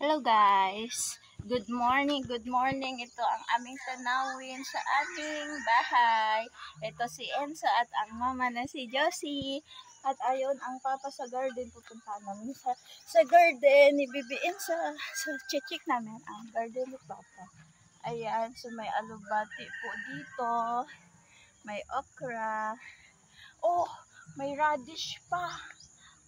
Hello guys! Good morning, good morning. Ito ang aming tanawin sa aming bahay. Ito si Enzo at ang mama na si Josie. At ayon ang papa sa garden. Pupunta namin sa garden ni Bibi Enzo. Sa chichik namin ang garden ni papa. Ayan, so may alubati po dito. May okra. Oh, may radish pa.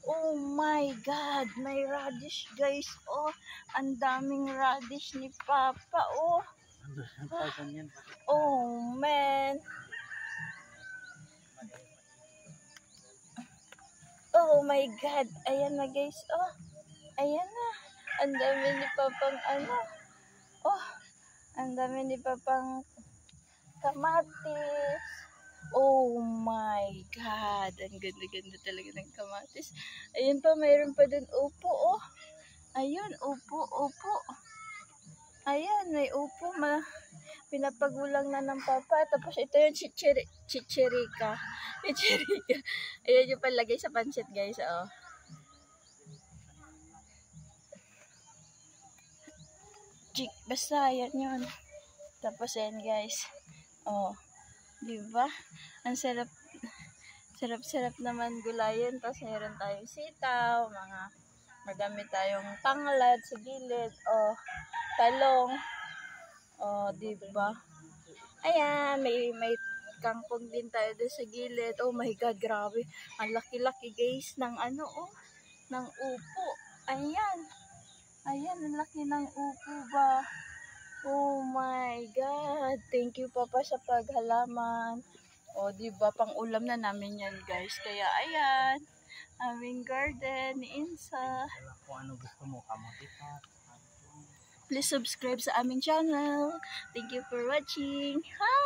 Oh my God, may radish guys. Oh, ang daming radish ni Papa. Oh, oh man. Oh my God. Ayan na guys. Oh, ayan na. Ang dami ni Papang ano. Oh, ang dami ni Papang kamatis. Oh my God. Ang ganda-ganda talaga ng kamatis. Ayun pa, mayroon pa dun upo. Oh. Ayun, upo. Ayan, may upo. Pinapagulang na ng papa. Tapos ito yung chichirika. Ayan yung palagay sa pancit guys. Oh. Basta, ayan yun. Tapos ayan guys. Oh. Diba? Ang sarap. Sarap naman gulayan. Tapos meron tayong sitaw. Madami tayong tanglad sa gilid. Oh. Talong. Oh, diba? Ayan, may kangkong din tayo doon sa gilid. Oh my God, grabe. Ang laki-laki guys ng ano, oh. Ng upo. Ayan. Ayan, ang laki ng upo ba? Oh my God. Thank you, Papa, sa paghalaman. Oh, diba? Pang ulam na namin yan, guys. Kaya, ayan. Aming garden ni Insa. Kung ano gusto mo, Please subscribe sa aming channel. Thank you for watching. Hi!